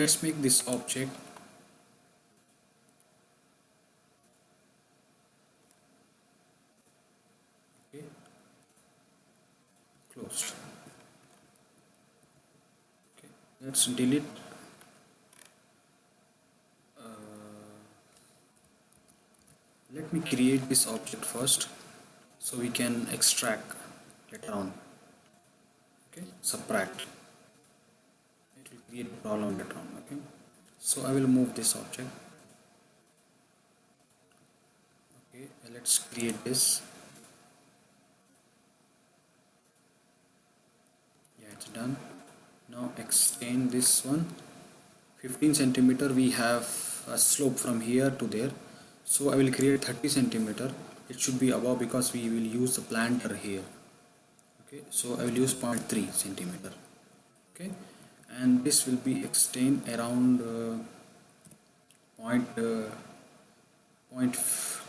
let's make this object. Okay, closed. Okay, let's delete. Let me create this object first so we can extract later on. Okay, subtract. It will create a problem later on. Okay, so I will move this object. Okay, let's create this. Yeah, it's done. Now extend this one 15 centimeter. We have a slope from here to there, so I will create 30 centimeter. It should be above because we will use the planter here. Okay, so I will use 0.3 centimeter. Okay, and this will be extend around point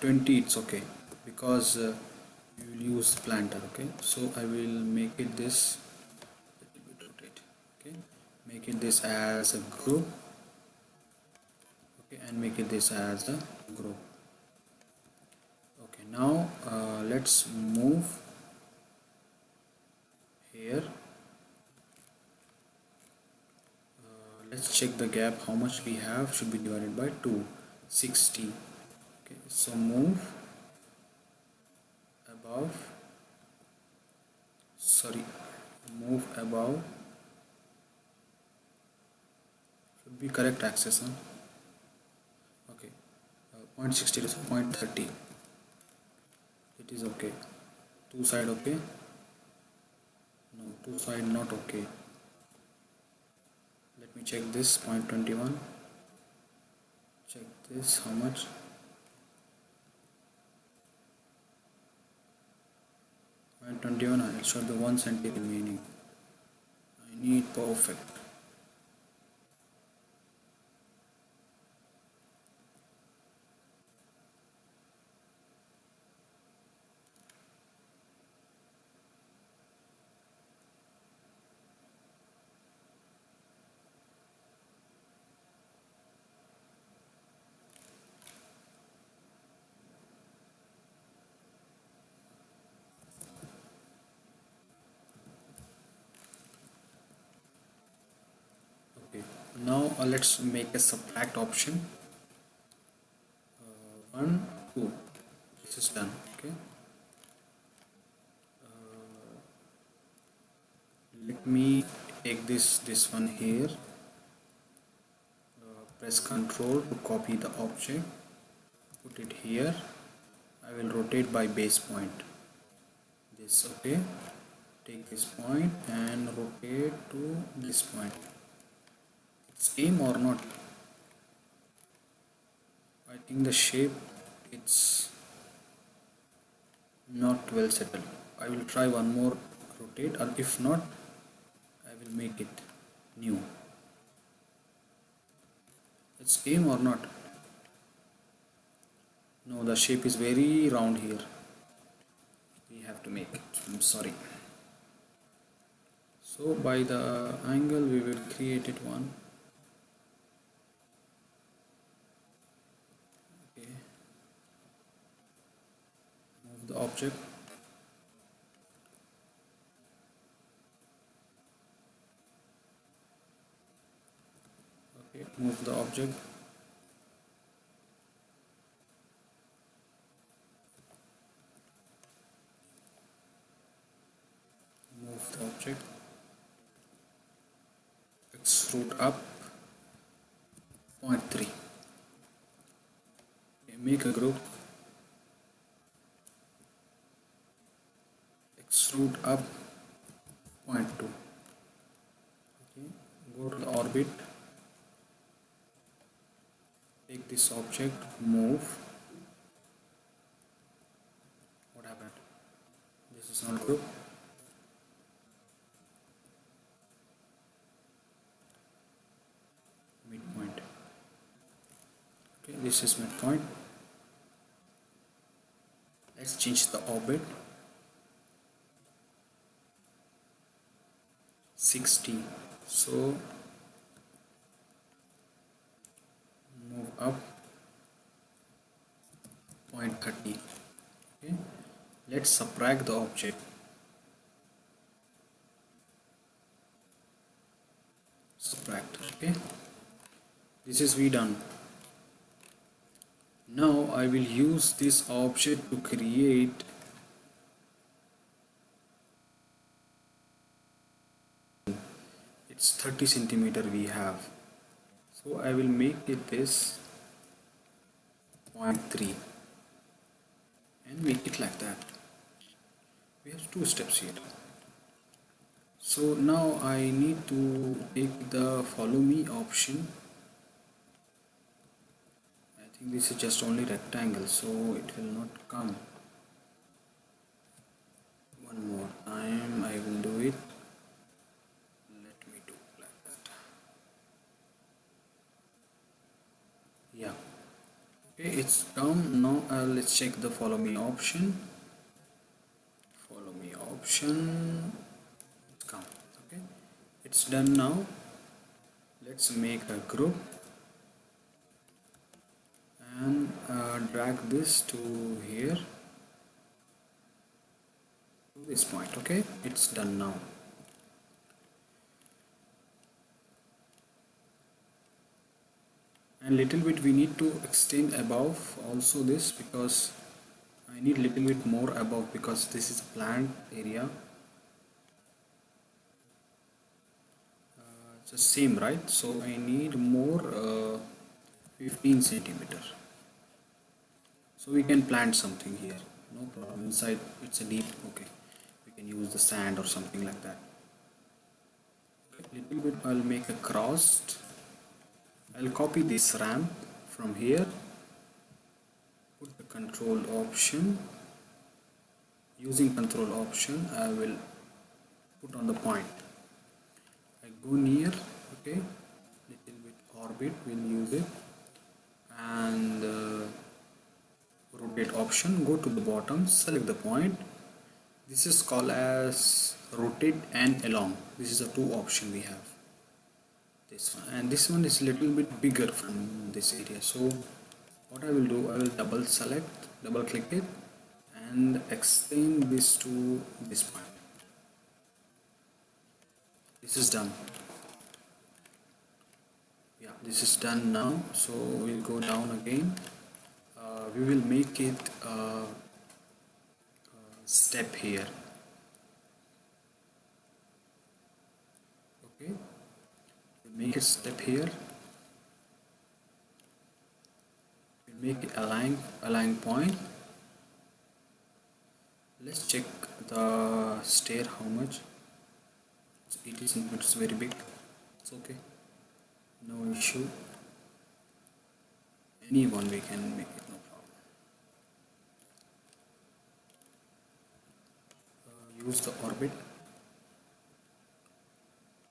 20. It's okay because we will use planter. Okay, so I will make it this little bit rotate. Okay, make it this as a group. Okay, and make it this as a group. Okay, now let's move here. Let's check the gap. How much we have should be divided by 260. Okay, so move above, sorry, move above should be correct axis, huh? Okay, 0.60 to 0.30. It is okay. Two side okay? No, two side not okay. Let me check this 0.21. Check this, how much? And 21, I show the 1 cm remaining. I need perfect. Okay, now let's make a subtract option. 1, 2. This is done. Okay. Let me take this one here. Press Ctrl to copy the object. Put it here. I will rotate by base point. This, okay. Take this point and rotate to this point. Same or not? I think the shape it's not well settled. I will try one more rotate, or if not I will make it new. It's same or not? No, the shape is very round here. We have to make it. I'm sorry. So by the angle we will create it one. Okay. Move the object. Okay, move the object. Move the object. Extrude up 0.3. Okay, make a group. Extrude up 0.2. Okay, go to the orbit. Take this object, move. What happened? This is not group. Midpoint. Okay, this is midpoint. Let's change the orbit. 60. So up 0.30. Okay, let's subtract the object. Subtract. Okay, this is we done. Now I will use this object to create it's 30 centimeter we have, so I will make it this 0.3 and make it like that. We have two steps here. So now I need to take the follow me option. I think this is just only rectangle, so it will not come. One more time I will do it. Let me do like that. Yeah, okay, it's come. Now let's check the follow me option. Follow me option, it's come. Okay, it's done. Now let's make a group and drag this to here, to this point. Okay, it's done now. And little bit we need to extend above also this, because I need little bit more above, because this is a plant area. It's the same, right? So I need more 15 centimeter, so we can plant something here, no problem. Inside it's a deep. Okay, we can use the sand or something like that. Okay, little bit I'll make a crossed. I'll copy this ramp from here, put the control option. Using control option I will put on the point. I go near. Okay, little bit orbit we'll use it, and rotate option, go to the bottom, select the point. This is called as rotate and along. This is the two option we have, this one, and this one is little bit bigger from this area. So what I will do, I will double select, double click it, and extend this to this point. This is done. Yeah, this is done now. So we'll go down again. We will make it step here. Okay, we'll make it step here. We'll make it align point. Let's check the stair how much. It's 80 centimeters, very big. It's okay, no issue. Any one we can make it, no problem. Use the orbit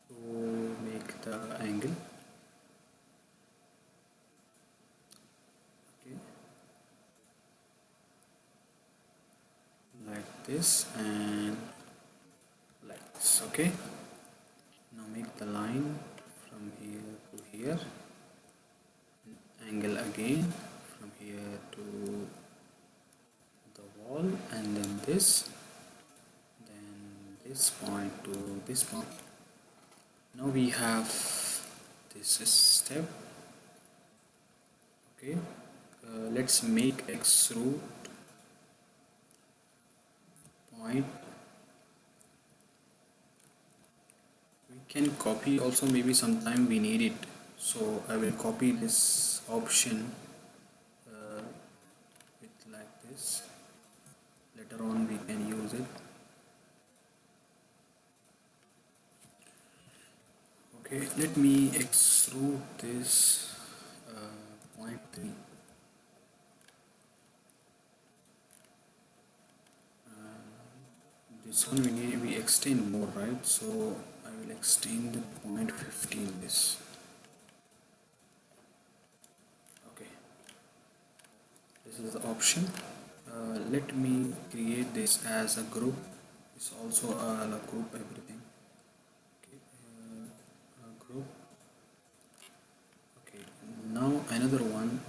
to make the angle. Okay, like this and like this. Okay, now make the line from here to here, angle again from here to the wall, and then this point to this point. Now we have this step. Okay, let's make extrude point. We can copy also, maybe sometime we need it, so I will copy this option with like this. Later on we can use it. Okay, let me extrude this 0.3. This one we extend more, right? So I will extend 0.15 this. Okay, this is the option. Let me create this as a group. It's also a group everything. Okay, a group. Okay, now another one.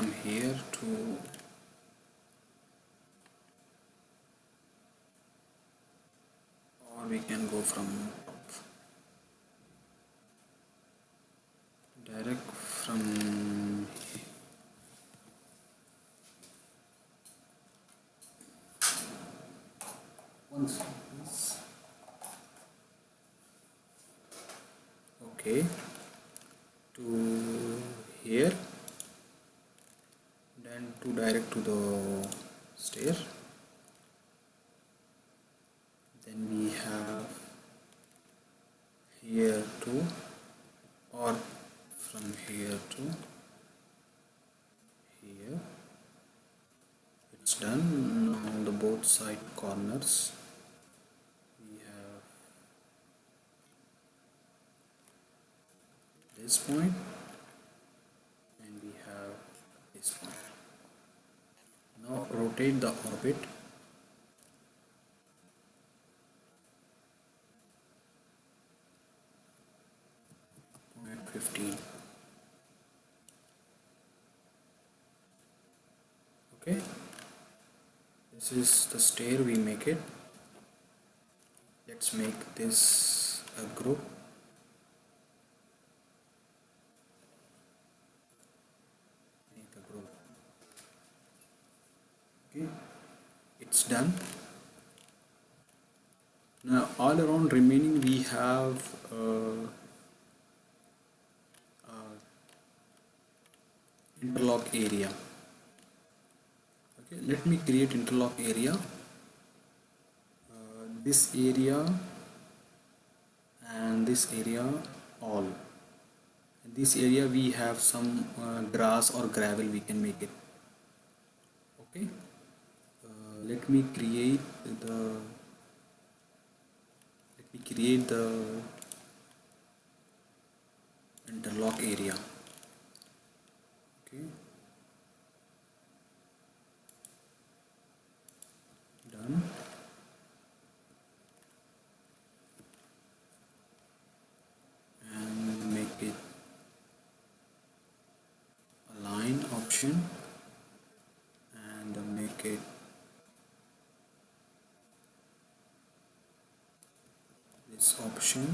from here to or we can go from top direct from one second please. Okay, to here, then to direct to the stair, then we have here to or from here to here. It's done. Now the both side corners we have this point and we have this point. Now rotate the orbit at 15. Okay, this is the stair we make it. Let's make this a group. Make a group. Okay, it's done. Now all around remaining we have interlock area. Okay, let me create interlock area. This area and this area all. In this area we have some grass or gravel, we can make it. Okay, let me create the interlock area. Okay, done. And make it align option and make it this option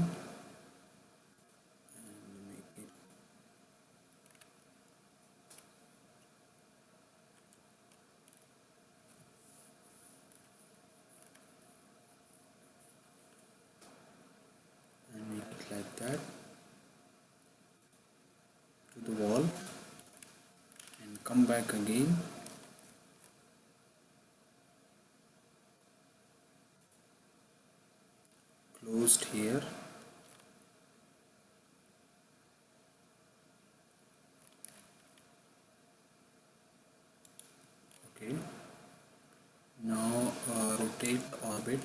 and make it like that to the wall and come back again. Closed here. Okay, now rotate orbit,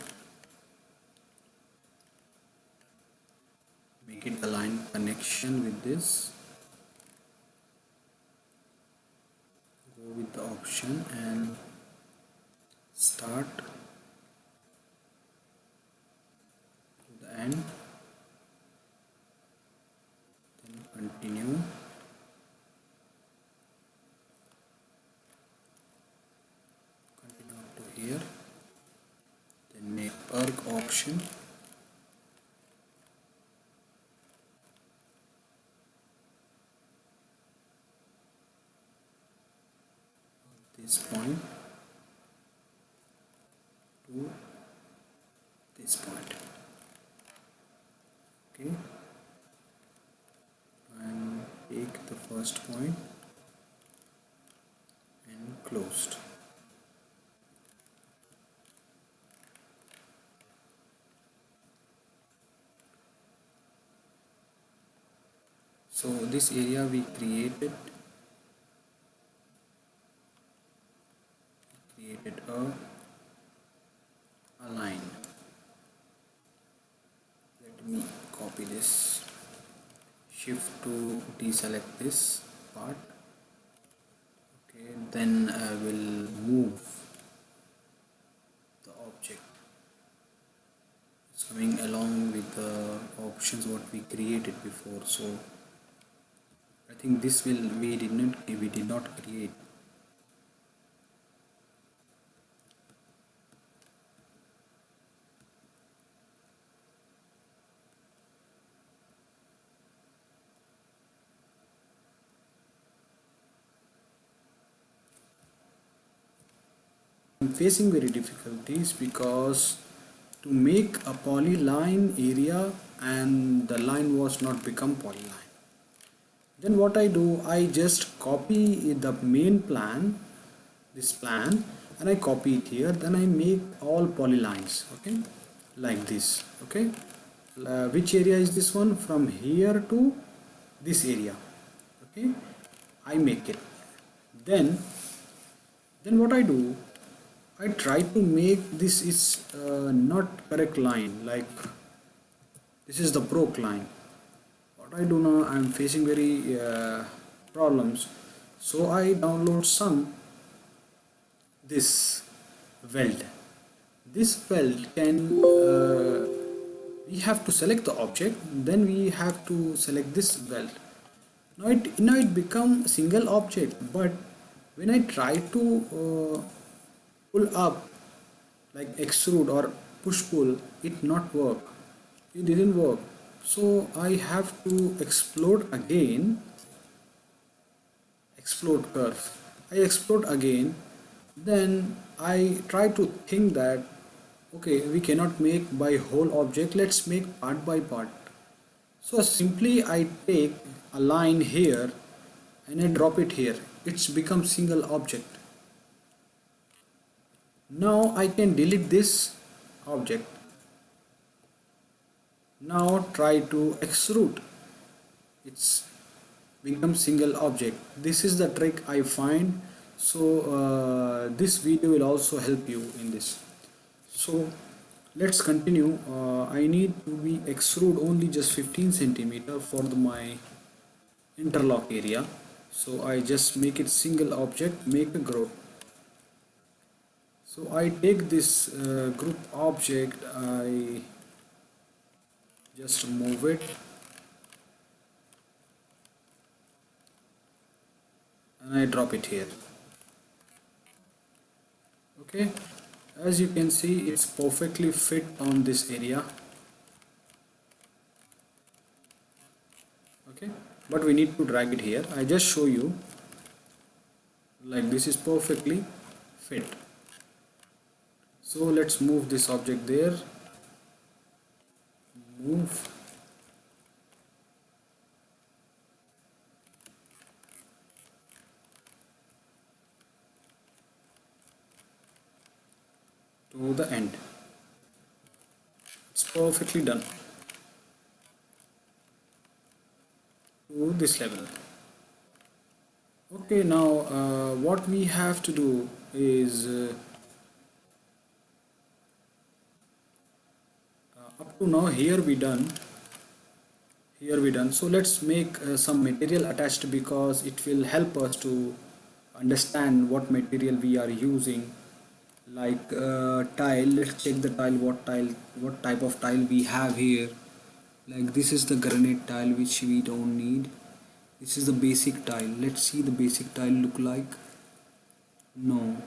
make it align connection with this, go with the option and start to the end, then continue, up to here, then make arc option, this point to this point. Okay, and take the first point and closed. So this area we created a line. Let me copy this, shift to deselect this part. Okay, then I will move the object. It's coming along with the options what we created before. So I think this will we did not create. I'm facing very difficulties because to make a polyline area and the line was not become polyline. Then what I do, I just copy the main plan, this plan, and I copy it here. Then I make all polylines, okay, like this, okay. Which area is this one? From here to this area, okay. I make it. Then what I do, I try to make this is not correct line, like this is the broke line. What I do now, I am facing very problems, so I download some this weld. This weld can we have to select the object, then we have to select this weld. Now it become single object, but when I try to pull up, like extrude or push pull, it not work, it didn't work. So I have to explode again, explode curve. I explode again. Then I try to think that okay, we cannot make by whole object, let's make part by part. So simply I take a line here and I drop it here, it's become single object. Now I can delete this object. Now try to extrude, it's become single object. This is the trick I find. So this video will also help you in this. So let's continue. I need to be extrude only just 15 centimeter for my interlock area. So I just make it single object, make a group. So I take this group object, I just move it and I drop it here. Okay, as you can see, it's perfectly fit on this area. Okay, but we need to drag it here. I just show you, like this is perfectly fit. So let's move this object there, move, to the end. It's perfectly done to this level. Okay, now what we have to do is up to now here we done, so let's make some material attached, because it will help us to understand what material we are using. Like tile, let's check the tile, what type of tile we have here. Like this is the granite tile, which we don't need. This is the basic tile. Let's see the basic tile look like. No,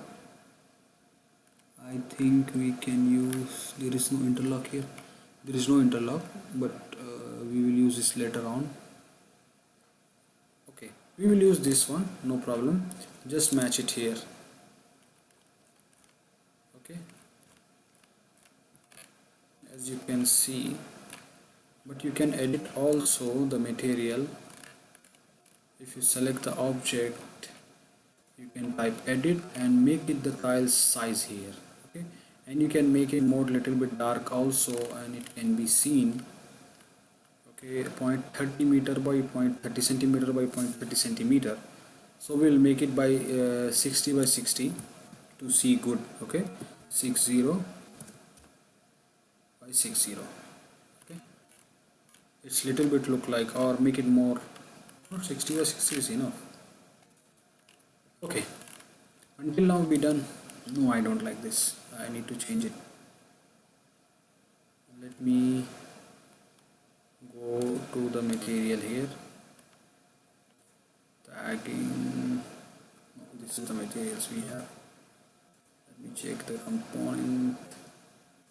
I think we can use, there is no interlock here, there is no interlock, but we will use this later on. Okay, we will use this one, no problem, just match it here. Okay, as you can see, but you can edit also the material. If you select the object, you can type edit and make it the tile size here. Okay, and you can make it more little bit dark also, and it can be seen. Okay, 0.30 meter by 0.30 centimeter by 0.30 centimeter. So we'll make it by 60 by 60 to see good. Okay, 60 by 60. Okay, it's little bit look like, or make it more, not 60 by 60 is enough. Okay, until now we done. No, I don't like this, I need to change it. Let me go to the material here. dragging. No, this is the materials we have. Let me check the component,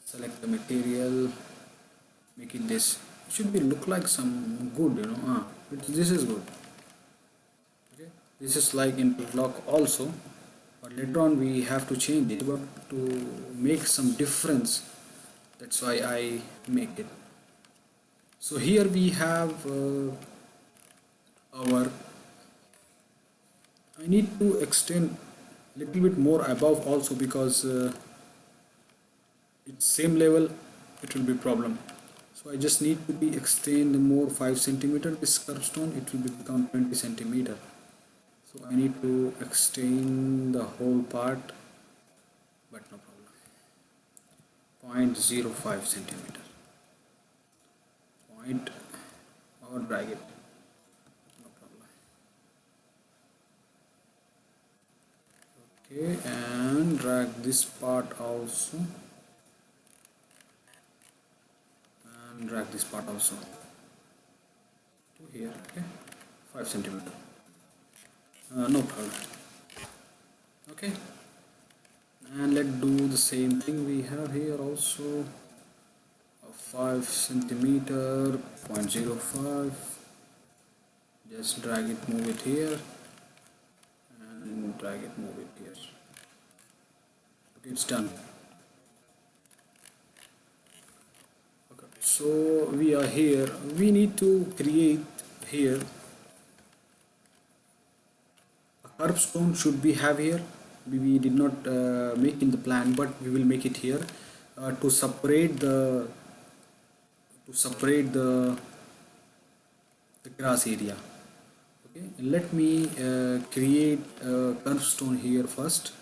select the material, make it this. It should be look like some good, this is good. Okay, this is like interlock also, but later on we have to change it, but to make some difference, that's why I make it. So here we have our, I need to extend little bit more above also, because it's same level, it will be problem. So I just need to be extend more 5 centimeter this curve stone, it will become 20 centimeter. So I need to extend the whole part, but no problem. 0.05 centimeter. Point or drag it. No problem. Okay, and drag this part also. And drag this part also to here. Okay, 5 centimeter. No problem. Okay, and let's do the same thing we have here also. 5 centimeter, 0.05. Just drag it, move it here, and drag it, move it here. Okay, it's done. Okay, so we are here. We need to create here a curve stone. Should we have here? We did not make in the plan, but we will make it here to separate the grass area. Okay, let me create a curve stone here first,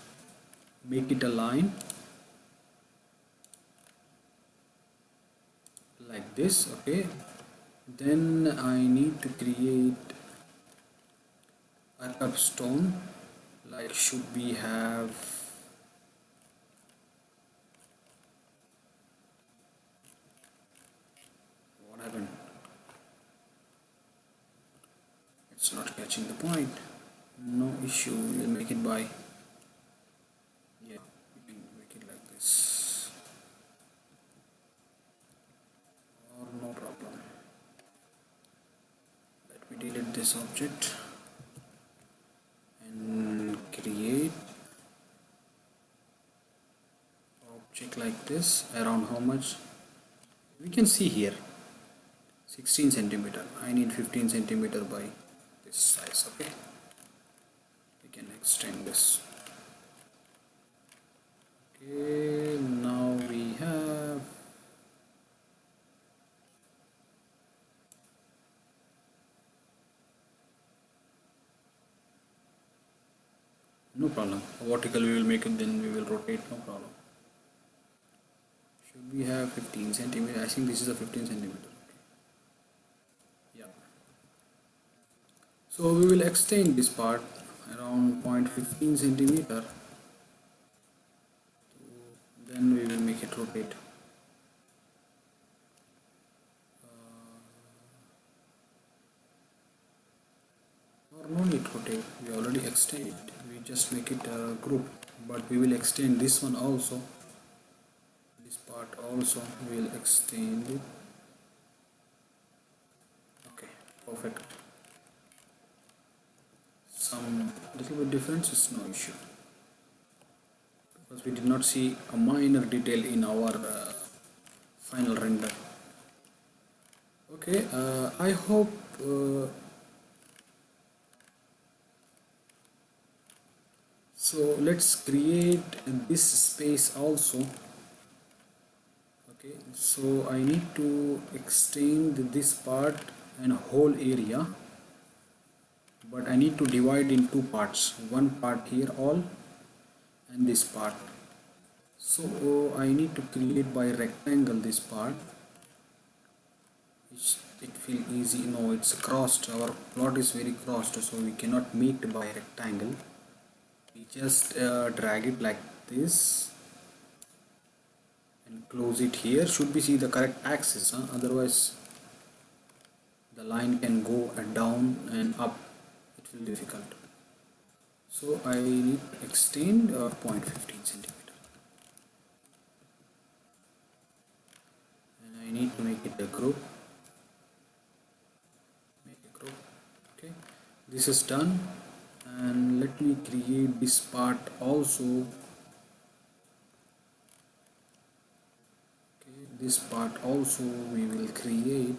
make it a line like this. Okay, then I need to create a curve stone, like should we have what happened, it's not catching the point. No issue, we'll make it by, yeah, we can make it like this, or no problem. Let me delete this object and create object like this. Around how much we can see here, 16 centimeter. I need 15 centimeter by this size. Okay, we can extend this. Okay, now we have no problem. Vertical we will make it, then we will rotate, no problem. Should we have 15 centimeter? I think this is a 15 centimeter. Okay. Yeah. So we will extend this part around 0.15 centimeter. Then we will make it rotate. Or no need rotate. We already extend it. We just make it a group. But we will extend this one also. This part also we will extend it. Okay, perfect. Some little bit difference is no issue, because we did not see a minor detail in our final render. Okay, I hope so let's create this space also. Okay, so I need to extend this part and whole area, but I need to divide in two parts, one part here all and this part. So I need to create by rectangle this part, which it feel easy. No, it's crossed, our plot is very crossed, so we cannot make it by rectangle. We just drag it like this and close it here. Should we see the correct axis, otherwise the line can go down and up, it little difficult. So I need to extend 0.15 centimeter, and I need to make it a group. Make a group. Okay, this is done, and let me create this part also. Okay, this part also we will create,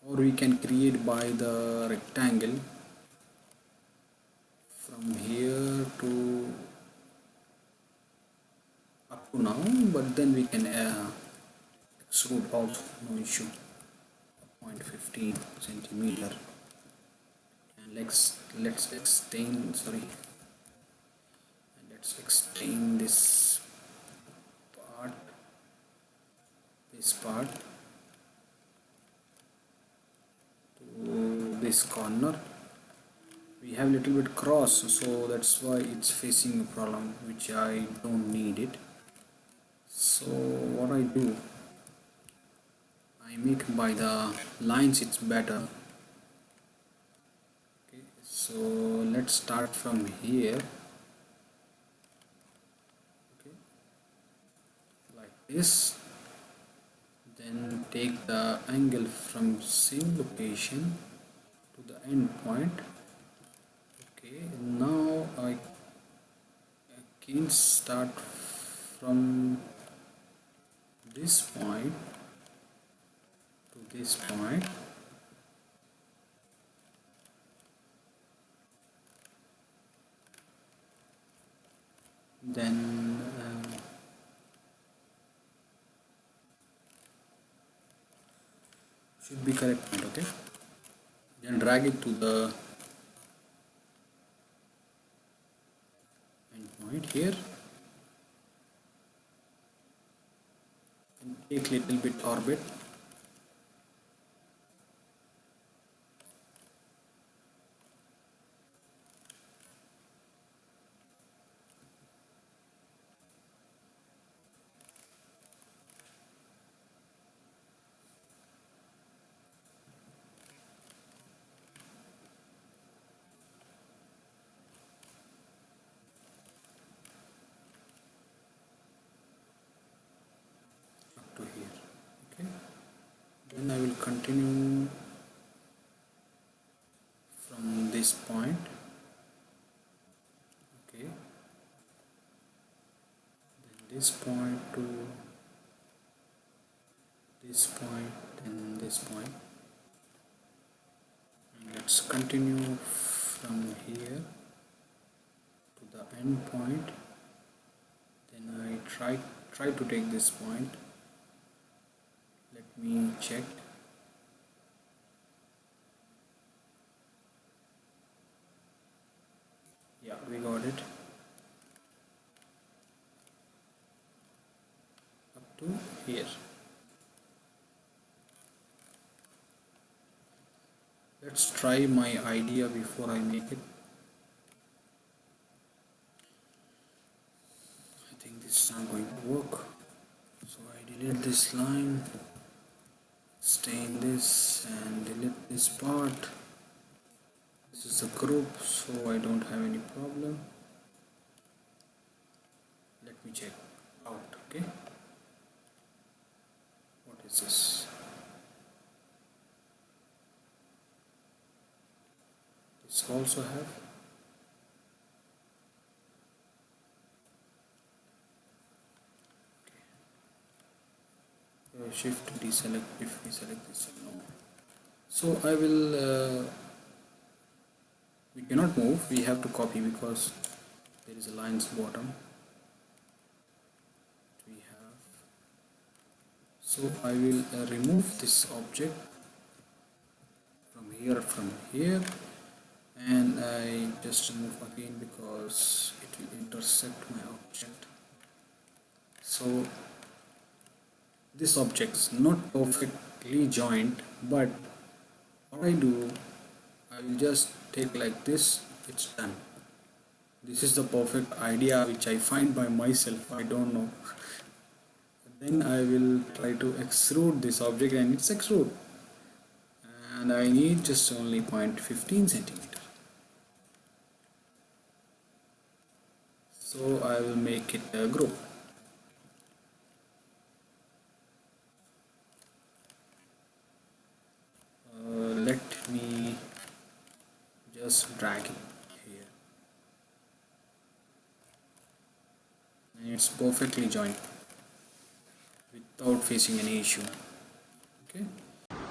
or we can create by the rectangle from here to up to now, but then we can extrude also, no issue. 0.15 centimeter, and let's extend, sorry, and let's extend part this part to this corner. We have little bit cross, so that's why it's facing a problem, which I don't need it. So what I do, I make by the lines, it's better. Okay, so let's start from here. Okay, like this, then take the angle from same location to the end point. Okay, now I can start from this point to this point. Then should be correct point. Okay, then drag it to the end point here, and take little bit orbit. Up to here. Okay, then I will continue from this point. Okay, then this point to this point and this point, and let's continue from here to the end point. Then I try to take this point. Let me check. Yeah, we got it. Up to here. Let's try my idea before I make it. I think this is not going to work. So I delete this line, stain this, and delete this part. This is a group, so I don't have any problem. Let me check out. Okay, what is this? This also have. Shift deselect if we select this. No. So I will. We cannot move. We have to copy because there is a lines bottom. We have. So I will remove this object from here, and I just remove again because it will intersect my object. So this object is not perfectly joined, but what I do, I will just take like this. It's done. This is the perfect idea which I find by myself. I don't know. Then I will try to extrude this object, and it's extrude. And and I need just only 0.15 centimeter. So I will make it a group. Let me just drag it here, and it's perfectly joined without facing any issue. Okay.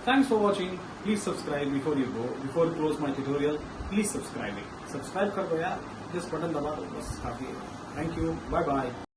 Thanks for watching. Please subscribe before you go. Before you close my tutorial, please subscribe it. Subscribe कर दो यार. Just button दबा दो बस काफी है. Thank you. Bye bye.